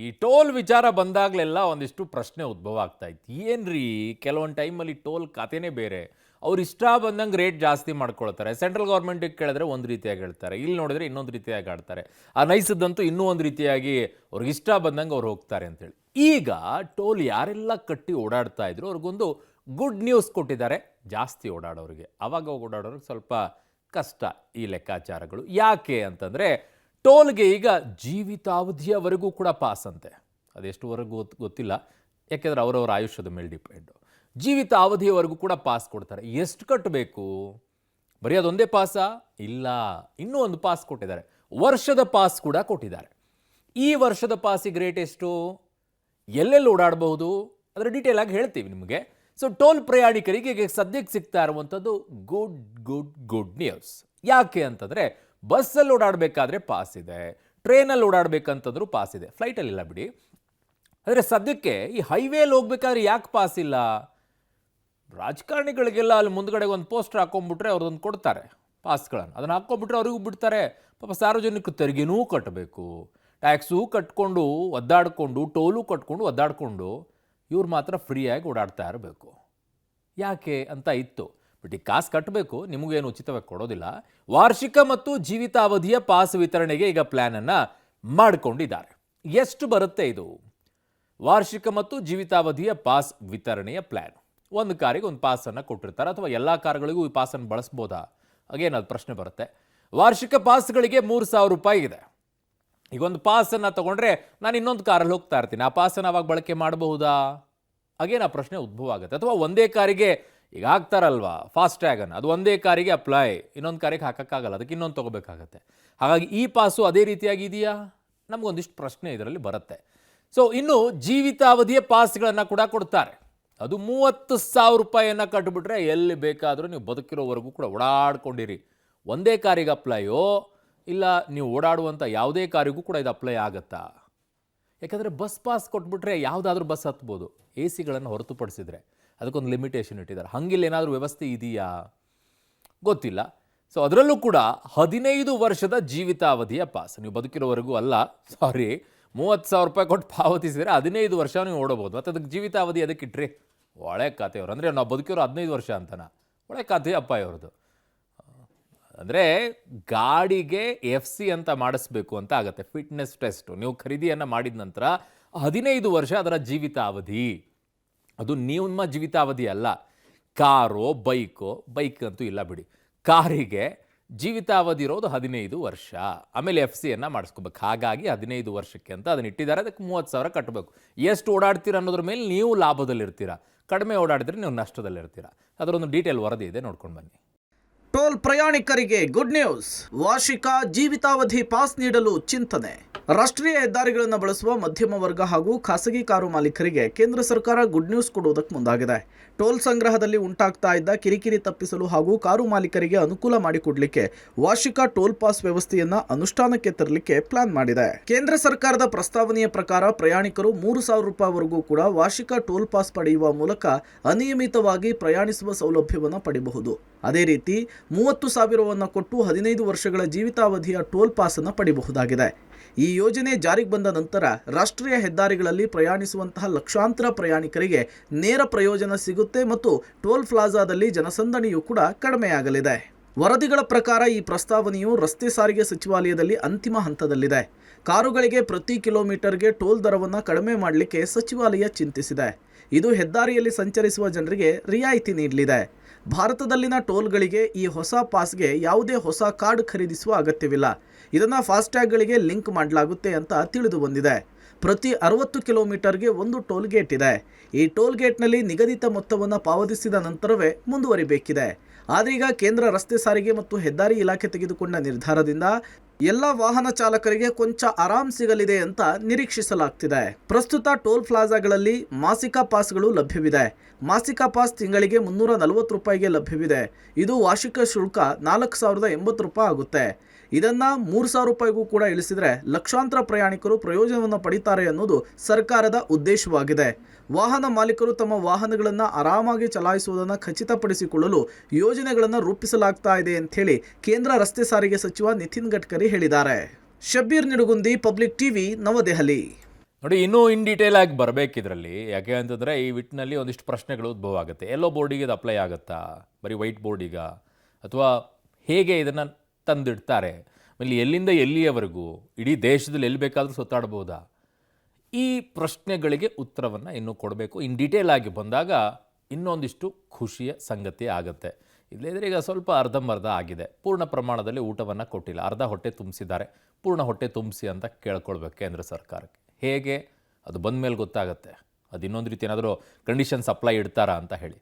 ಈ ಟೋಲ್ ವಿಚಾರ ಬಂದಾಗಲೆಲ್ಲ ಒಂದಿಷ್ಟು ಪ್ರಶ್ನೆ ಉದ್ಭವ ಆಗ್ತಾ ಇತ್ತು. ಏನ್ರಿ ಕೆಲವೊಂದು ಟೈಮಲ್ಲಿ ಟೋಲ್ ಖಾತೆನೇ ಬೇರೆ. ಅವ್ರು ಇಷ್ಟ ಬಂದಂಗೆ ರೇಟ್ ಜಾಸ್ತಿ ಮಾಡ್ಕೊಳ್ತಾರೆ. ಸೆಂಟ್ರಲ್ ಗೌರ್ಮೆಂಟಿಗೆ ಕೇಳಿದ್ರೆ ಒಂದು ರೀತಿಯಾಗಿ ಹೇಳ್ತಾರೆ, ಇಲ್ಲಿ ನೋಡಿದ್ರೆ ಇನ್ನೊಂದು ರೀತಿಯಾಗಿ ಆಡ್ತಾರೆ. ಆ ನೈಸದ್ದಂತೂ ಇನ್ನೂ ಒಂದು ರೀತಿಯಾಗಿ ಅವ್ರಿಗೆ ಇಷ್ಟ ಬಂದಂಗೆ ಅವ್ರು ಹೋಗ್ತಾರೆ ಅಂತೇಳಿ. ಈಗ ಟೋಲ್ ಯಾರೆಲ್ಲ ಕಟ್ಟಿ ಓಡಾಡ್ತಾ ಇದ್ರು ಅವ್ರಿಗೊಂದು ಗುಡ್ ನ್ಯೂಸ್ ಕೊಟ್ಟಿದ್ದಾರೆ ಜಾಸ್ತಿ ಓಡಾಡೋರಿಗೆ. ಅವಾಗ ಓಡಾಡೋರಿಗೆ ಸ್ವಲ್ಪ ಕಷ್ಟ ಈ ಲೆಕ್ಕಾಚಾರಗಳು. ಯಾಕೆ ಅಂತಂದರೆ ಟೋಲ್ಗೆ ಈಗ ಜೀವಿತಾವಧಿಯವರೆಗೂ ಕೂಡ ಪಾಸ್ ಅಂತೆ. ಅದೆಷ್ಟುವರೆಗೂ ಗೊತ್ತಿಲ್ಲ, ಯಾಕೆಂದರೆ ಅವರವರ ಆಯುಷ್ಯದ ಮೇಲೆ ಡಿಪೆಂಡು. ಜೀವಿತ ಅವಧಿಯವರೆಗೂ ಕೂಡ ಪಾಸ್ ಕೊಡ್ತಾರೆ. ಎಷ್ಟು ಕಟ್ಟಬೇಕು? ಬರೀ ಅದೊಂದೇ ಪಾಸಾ? ಇಲ್ಲ, ಇನ್ನೂ ಒಂದು ಪಾಸ್ ಕೊಟ್ಟಿದ್ದಾರೆ. ವರ್ಷದ ಪಾಸ್ ಕೂಡ ಕೊಟ್ಟಿದ್ದಾರೆ. ಈ ವರ್ಷದ ಪಾಸಿಗೆ ರೇಟ್ ಎಷ್ಟು, ಎಲ್ಲೆಲ್ಲಿ ಓಡಾಡಬಹುದು ಅದರ ಡೀಟೇಲ್ ಆಗಿ ಹೇಳ್ತೀವಿ ನಿಮಗೆ. ಸೊ ಟೋಲ್ ಪ್ರಯಾಣಿಕರಿಗೆ ಈಗ ಸದ್ಯಕ್ಕೆ ಸಿಗ್ತಾ ಇರುವಂಥದ್ದು ಗುಡ್ ನ್ಯೂಸ್. ಯಾಕೆ ಅಂತಂದರೆ ಬಸ್ಸಲ್ಲಿ ಓಡಾಡಬೇಕಾದ್ರೆ ಪಾಸ್ ಇದೆ, ಟ್ರೈನಲ್ಲಿ ಓಡಾಡಬೇಕಂತಂದ್ರೂ ಪಾಸ್ ಇದೆ, ಫ್ಲೈಟಲ್ಲಿ ಇಲ್ಲ ಬಿಡಿ. ಆದರೆ ಸದ್ಯಕ್ಕೆ ಈ ಹೈವೇಲಿ ಹೋಗ್ಬೇಕಾದ್ರೆ ಯಾಕೆ ಪಾಸ್ ಇಲ್ಲ? ರಾಜಕಾರಣಿಗಳಿಗೆಲ್ಲ ಅಲ್ಲಿ ಮುಂದ್ಗಡೆ ಒಂದು ಪೋಸ್ಟರ್ ಹಾಕೊಂಡ್ಬಿಟ್ರೆ ಅವ್ರದೊಂದು ಕೊಡ್ತಾರೆ ಪಾಸ್ಗಳನ್ನು, ಅದನ್ನು ಹಾಕ್ಕೊಂಡ್ಬಿಟ್ರೆ ಅವ್ರಿಗೂ ಬಿಡ್ತಾರೆ. ಪಾಪ ಸಾರ್ವಜನಿಕ ತೆರಿಗೆನೂ ಕಟ್ಟಬೇಕು, ಟ್ಯಾಕ್ಸು ಕಟ್ಕೊಂಡು ಒದ್ದಾಡಿಕೊಂಡು, ಟೋಲು ಕಟ್ಕೊಂಡು ಒದ್ದಾಡಿಕೊಂಡು ಇವ್ರು ಮಾತ್ರ ಫ್ರೀಯಾಗಿ ಓಡಾಡ್ತಾ ಇರಬೇಕು. ಯಾಕೆ ಅಂತ ಇತ್ತು. ಬಟ್ ಈ ಕಾಸು ಕಟ್ಟಬೇಕು, ನಿಮಗೇನು ಉಚಿತವಾಗಿ ಕೊಡೋದಿಲ್ಲ. ವಾರ್ಷಿಕ ಮತ್ತು ಜೀವಿತಾವಧಿಯ ಪಾಸ್ ವಿತರಣೆಗೆ ಈಗ ಪ್ಲ್ಯಾನನ್ನು ಮಾಡಿಕೊಂಡಿದ್ದಾರೆ. ಎಷ್ಟು ಬರುತ್ತೆ ಇದು ವಾರ್ಷಿಕ ಮತ್ತು ಜೀವಿತಾವಧಿಯ ಪಾಸ್ ವಿತರಣೆಯ ಪ್ಲ್ಯಾನ್? ಒಂದು ಕಾರಿಗೆ ಒಂದು ಪಾಸನ್ನು ಕೊಟ್ಟಿರ್ತಾರೆ, ಅಥವಾ ಎಲ್ಲ ಕಾರುಗಳಿಗೂ ಈ ಪಾಸನ್ನು ಬಳಸ್ಬೋದಾ? ಹಾಗೇನದು ಪ್ರಶ್ನೆ ಬರುತ್ತೆ. ವಾರ್ಷಿಕ ಪಾಸ್ಗಳಿಗೆ 3,000 ರೂಪಾಯಿ ಇದೆ. ಈಗ ಒಂದು ಪಾಸನ್ನು ತೊಗೊಂಡ್ರೆ ನಾನು ಇನ್ನೊಂದು ಕಾರಲ್ಲಿ ಹೋಗ್ತಾ ಇರ್ತೀನಿ, ಆ ಪಾಸನ್ನು ಅವಾಗ ಬಳಕೆ ಮಾಡಬಹುದಾ? ಹಾಗೇನು ಆ ಪ್ರಶ್ನೆ ಉದ್ಭವ ಆಗುತ್ತೆ. ಅಥವಾ ಒಂದೇ ಕಾರಿಗೆ ಈಗ ಹಾಕ್ತಾರಲ್ವಾ ಫಾಸ್ಟ್ಯಾಗನ್ನು, ಅದು ಒಂದೇ ಕಾರಿಗೆ ಅಪ್ಲೈ, ಇನ್ನೊಂದು ಕಾರಿಗೆ ಹಾಕೋಕ್ಕಾಗಲ್ಲ, ಅದಕ್ಕೆ ಇನ್ನೊಂದು ತೊಗೋಬೇಕಾಗತ್ತೆ. ಹಾಗಾಗಿ ಈ ಪಾಸು ಅದೇ ರೀತಿಯಾಗಿ ಇದೆಯಾ? ನಮಗೊಂದಿಷ್ಟು ಪ್ರಶ್ನೆ ಇದರಲ್ಲಿ ಬರುತ್ತೆ. ಸೊ ಇನ್ನು ಜೀವಿತಾವಧಿಯ ಪಾಸ್ಗಳನ್ನು ಕೂಡ ಕೊಡ್ತಾರೆ. ಅದು 30,000 ರೂಪಾಯಿಯನ್ನು ಕಟ್ಟಿಬಿಟ್ರೆ ಎಲ್ಲಿ ಬೇಕಾದರೂ ನೀವು ಬದುಕಿರೋವರೆಗೂ ಕೂಡ ಓಡಾಡ್ಕೊಂಡಿರಿ. ಒಂದೇ ಕಾರಿಗೆ ಅಪ್ಲೈಯೋ ಇಲ್ಲ ನೀವು ಓಡಾಡುವಂಥ ಯಾವುದೇ ಕಾರಿಗೂ ಕೂಡ ಇದು ಅಪ್ಲೈ ಆಗುತ್ತಾ? ಯಾಕಂದರೆ ಬಸ್ ಪಾಸ್ ಕೊಟ್ಬಿಟ್ರೆ ಯಾವುದಾದ್ರೂ ಬಸ್ ಹತ್ಬೋದು, ಎ ಸಿಗಳನ್ನು ಹೊರತುಪಡಿಸಿದರೆ. ಅದಕ್ಕೊಂದು ಲಿಮಿಟೇಷನ್ ಇಟ್ಟಿದ್ದಾರೆ. ಹಂಗಿಲ್ಲ ಏನಾದರೂ ವ್ಯವಸ್ಥೆ ಇದೆಯಾ ಗೊತ್ತಿಲ್ಲ. ಸೊ ಅದರಲ್ಲೂ ಕೂಡ 15 ವರ್ಷದ ಜೀವಿತಾವಧಿಯ ಪಾಸ್, ನೀವು ಬದುಕಿರೋವರೆಗೂ ಅಲ್ಲ, 30,000 ರೂಪಾಯಿ ಕೊಟ್ಟು ಪಾವತಿಸಿದರೆ 15 ವರ್ಷ ನೀವು ಓಡಬಹುದು. ಮತ್ತು ಅದಕ್ಕೆ ಜೀವಿತಾವಧಿ ಅದಕ್ಕೆ ಇಟ್ರಿ, ಒಳ್ಳೆ ಖಾತೆಯವರು. ಅಂದರೆ ನಾವು ಬದುಕಿರೋ 15 ವರ್ಷ ಅಂತನಾ? ಒಳ್ಳೆ ಖಾತೆ ಅಪ್ಪ ಇವ್ರದ್ದು. ಅಂದರೆ ಗಾಡಿಗೆ FC ಅಂತ ಮಾಡಿಸ್ಬೇಕು ಅಂತ ಆಗುತ್ತೆ, ಫಿಟ್ನೆಸ್ ಟೆಸ್ಟು. ನೀವು ಖರೀದಿಯನ್ನು ಮಾಡಿದ ನಂತರ 15 ವರ್ಷ ಅದರ ಜೀವಿತಾವಧಿ. ಅದು ನಿಮ್ಮ ಜೀವಿತಾವಧಿ ಅಲ್ಲ. ಕಾರೋ ಬೈಕ್ ಅಂತೂ ಇಲ್ಲ ಬಿಡಿ, ಕಾರಿಗೆ ಜೀವಿತಾವಧಿ ಇರೋದು 15 ವರ್ಷ. ಆಮೇಲೆ FC ಮಾಡಿಸ್ಕೋಬೇಕು. ಹಾಗಾಗಿ 15 ವರ್ಷಕ್ಕೆ ಅಂತ ಅದನ್ನ ಇಟ್ಟಿದ್ದಾರೆ. ಅದಕ್ಕೆ 30,000 ಕಟ್ಟಬೇಕು. ಎಷ್ಟು ಓಡಾಡ್ತೀರ ಅನ್ನೋದ್ರ ಮೇಲೆ ನೀವು ಲಾಭದಲ್ಲಿರ್ತೀರಾ, ಕಡಿಮೆ ಓಡಾಡಿದ್ರೆ ನೀವು ನಷ್ಟದಲ್ಲಿರ್ತೀರಾ. ಅದರೊಂದು ಡೀಟೇಲ್ ವರದಿ ಇದೆ, ನೋಡ್ಕೊಂಡು ಬನ್ನಿ. ಟೋಲ್ ಪ್ರಯಾಣಿಕರಿಗೆ ಗುಡ್ ನ್ಯೂಸ್. ವಾರ್ಷಿಕ ಜೀವಿತಾವಧಿ ಪಾಸ್ ನೀಡಲು ಚಿಂತನೆ. ರಾಷ್ಟ್ರೀಯ ಹೆದ್ದಾರಿಗಳನ್ನು ಬಳಸುವ ಮಧ್ಯಮ ವರ್ಗ ಹಾಗೂ ಖಾಸಗಿ ಕಾರು ಮಾಲೀಕರಿಗೆ ಕೇಂದ್ರ ಸರ್ಕಾರ ಗುಡ್ ನ್ಯೂಸ್ ಕೊಡುವುದಕ್ಕೆ ಮುಂದಾಗಿದೆ. ಟೋಲ್ ಸಂಗ್ರಹದಲ್ಲಿ ಉಂಟಾಗ್ತಾ ಇದ್ದ ಕಿರಿಕಿರಿ ತಪ್ಪಿಸಲು ಹಾಗೂ ಕಾರು ಮಾಲೀಕರಿಗೆ ಅನುಕೂಲ ಮಾಡಿಕೊಡ್ಲಿಕ್ಕೆ ವಾರ್ಷಿಕ ಟೋಲ್ ಪಾಸ್ ವ್ಯವಸ್ಥೆಯನ್ನ ಅನುಷ್ಠಾನಕ್ಕೆ ತರಲಿಕ್ಕೆ ಪ್ಲಾನ್ ಮಾಡಿದೆ. ಕೇಂದ್ರ ಸರ್ಕಾರದ ಪ್ರಸ್ತಾವನೆಯ ಪ್ರಕಾರ ಪ್ರಯಾಣಿಕರು 3,000 ರೂಪಾಯಿವರೆಗೂ ಕೂಡ ವಾರ್ಷಿಕ ಟೋಲ್ ಪಾಸ್ ಪಡೆಯುವ ಮೂಲಕ ಅನಿಯಮಿತವಾಗಿ ಪ್ರಯಾಣಿಸುವ ಸೌಲಭ್ಯವನ್ನು ಪಡೆಯಬಹುದು. ಅದೇ ರೀತಿ 30,000 ಕೊಟ್ಟು 15 ವರ್ಷಗಳ ಜೀವಿತಾವಧಿಯ ಟೋಲ್ ಪಾಸ್ ಅನ್ನು ಪಡೆಯಬಹುದಾಗಿದೆ. ಈ ಯೋಜನೆ ಜಾರಿಗೆ ಬಂದ ನಂತರ ರಾಷ್ಟ್ರೀಯ ಹೆದ್ದಾರಿಗಳಲ್ಲಿ ಪ್ರಯಾಣಿಸುವಂತಹ ಲಕ್ಷಾಂತರ ಪ್ರಯಾಣಿಕರಿಗೆ ನೇರ ಪ್ರಯೋಜನ ಸಿಗುತ್ತೆ ಮತ್ತು ಟೋಲ್ ಪ್ಲಾಜಾದಲ್ಲಿ ಜನಸಂದಣಿಯೂ ಕೂಡ ಕಡಿಮೆಯಾಗಲಿದೆ. ವರದಿಗಳ ಪ್ರಕಾರ ಈ ಪ್ರಸ್ತಾವನೆಯು ರಸ್ತೆ ಸಾರಿಗೆ ಸಚಿವಾಲಯದಲ್ಲಿ ಅಂತಿಮ ಹಂತದಲ್ಲಿದೆ. ಕಾರುಗಳಿಗೆ ಪ್ರತಿ ಕಿಲೋಮೀಟರ್ಗೆ ಟೋಲ್ ದರವನ್ನು ಕಡಿಮೆ ಮಾಡಲಿಕ್ಕೆ ಸಚಿವಾಲಯ ಚಿಂತಿಸಿದೆ. ಇದು ಹೆದ್ದಾರಿಯಲ್ಲಿ ಸಂಚರಿಸುವ ಜನರಿಗೆ ರಿಯಾಯಿತಿ ನೀಡಲಿದೆ. ಭಾರತದಲ್ಲಿನ ಟೋಲ್ಗಳಿಗೆ ಈ ಹೊಸ ಪಾಸ್ಗೆ ಯಾವುದೇ ಹೊಸ ಕಾರ್ಡ್ ಖರೀದಿಸುವ ಅಗತ್ಯವಿಲ್ಲ. ಇದನ್ನು ಫಾಸ್ಟ್ಯಾಗ್ಗಳಿಗೆ ಲಿಂಕ್ ಮಾಡಲಾಗುತ್ತೆ ಅಂತ ತಿಳಿದು ಬಂದಿದೆ. ಪ್ರತಿ 60 ಕಿಲೋಮೀಟರ್ಗೆ ಒಂದು ಟೋಲ್ ಗೇಟ್ ಇದೆ. ಈ ಟೋಲ್ ಗೇಟ್ನಲ್ಲಿ ನಿಗದಿತ ಮೊತ್ತವನ್ನು ಪಾವತಿಸಿದ ನಂತರವೇ ಮುಂದುವರಿಬೇಕಿದೆ. ಆದರೆ ಈಗ ಕೇಂದ್ರ ರಸ್ತೆ ಸಾರಿಗೆ ಮತ್ತು ಹೆದ್ದಾರಿ ಇಲಾಖೆ ತೆಗೆದುಕೊಂಡ ನಿರ್ಧಾರದಿಂದ ಎಲ್ಲ ವಾಹನ ಚಾಲಕರಿಗೆ ಕೊಂಚ ಆರಾಮ್ ಸಿಗಲಿದೆ ಅಂತ ನಿರೀಕ್ಷಿಸಲಾಗ್ತಿದೆ. ಪ್ರಸ್ತುತ ಟೋಲ್ ಪ್ಲಾಜಾಗಳಲ್ಲಿ ಮಾಸಿಕ ಪಾಸ್ಗಳು ಲಭ್ಯವಿದೆ. ಮಾಸಿಕ ಪಾಸ್ ತಿಂಗಳಿಗೆ 340 ರೂಪಾಯಿಗೆ ಲಭ್ಯವಿದೆ. ಇದು ವಾರ್ಷಿಕ ಶುಲ್ಕ 4,080 ರೂಪಾಯಿ ಆಗುತ್ತೆ. ಇದನ್ನು 3,000 ರೂಪಾಯಿಗೂ ಕೂಡ ಇಳಿಸಿದರೆ ಲಕ್ಷಾಂತರ ಪ್ರಯಾಣಿಕರು ಪ್ರಯೋಜನವನ್ನು ಪಡಿತಾರೆ ಅನ್ನೋದು ಸರ್ಕಾರದ ಉದ್ದೇಶವಾಗಿದೆ. ವಾಹನ ಮಾಲೀಕರು ತಮ್ಮ ವಾಹನಗಳನ್ನು ಆರಾಮಾಗಿ ಚಲಾಯಿಸುವುದನ್ನು ಖಚಿತಪಡಿಸಿಕೊಳ್ಳಲು ಯೋಜನೆಗಳನ್ನು ರೂಪಿಸಲಾಗ್ತಾ ಇದೆ ಅಂತ ಹೇಳಿ ಕೇಂದ್ರ ರಸ್ತೆ ಸಾರಿಗೆ ಸಚಿವ ನಿತಿನ್ ಗಡ್ಕರಿ ಹೇಳಿದ್ದಾರೆ. ಶಬ್ಬೀರ್ ನಿಡುಗುಂದಿ, ಪಬ್ಲಿಕ್ ಟಿವಿ, ನವದೆಹಲಿ. ನೋಡಿ ಇನ್ನೂ ಇನ್ ಡೀಟೇಲ್ ಆಗಿ ಬರಬೇಕು ಇದರಲ್ಲಿ. ಯಾಕೆ ಅಂತಂದರೆ ಈ ವಿಟ್ನಲ್ಲಿ ಒಂದಿಷ್ಟು ಪ್ರಶ್ನೆಗಳು ಉದ್ಭವ ಆಗುತ್ತೆ. ಎಲ್ಲೋ ಬೋರ್ಡಿಗೆ ಇದು ಅಪ್ಲೈ ಆಗುತ್ತಾ, ಬರೀ ವೈಟ್ ಬೋರ್ಡಿಗ, ಅಥವಾ ಹೇಗೆ ಇದನ್ನು ತಂದಿಡ್ತಾರೆ, ಆಮೇಲೆ ಎಲ್ಲಿಂದ ಎಲ್ಲಿಯವರೆಗೂ ಇಡೀ ದೇಶದಲ್ಲಿ ಎಲ್ಲಿ ಬೇಕಾದರೂ ಸುತ್ತಾಡ್ಬೋದಾ? ಈ ಪ್ರಶ್ನೆಗಳಿಗೆ ಉತ್ತರವನ್ನು ಇನ್ನೂ ಕೊಡಬೇಕು. ಇನ್ ಡೀಟೇಲ್ ಆಗಿ ಬಂದಾಗ ಇನ್ನೊಂದಿಷ್ಟು ಖುಷಿಯ ಸಂಗತಿ ಆಗುತ್ತೆ. ಇಲ್ಲದಿದ್ದರೆ ಈಗ ಸ್ವಲ್ಪ ಅರ್ಧಂಬರ್ಧ ಆಗಿದೆ. ಪೂರ್ಣ ಪ್ರಮಾಣದಲ್ಲಿ ಊಟವನ್ನು ಕೊಟ್ಟಿಲ್ಲ, ಅರ್ಧ ಹೊಟ್ಟೆ ತುಂಬಿಸಿದ್ದಾರೆ. ಪೂರ್ಣ ಹೊಟ್ಟೆ ತುಂಬಿಸಿ ಅಂತ ಕೇಳ್ಕೊಳ್ಬೇಕು ಕೇಂದ್ರ ಸರ್ಕಾರಕ್ಕೆ. ಹೇಗೆ ಅದು ಬಂದ ಮೇಲೆ ಗೊತ್ತಾಗುತ್ತೆ. ಅದು ಇನ್ನೊಂದು ರೀತಿ ಏನಾದರೂ ಕಂಡೀಷನ್ಸ್ ಅಪ್ಲೈ ಇಡ್ತಾರಾ ಅಂತ ಹೇಳಿ.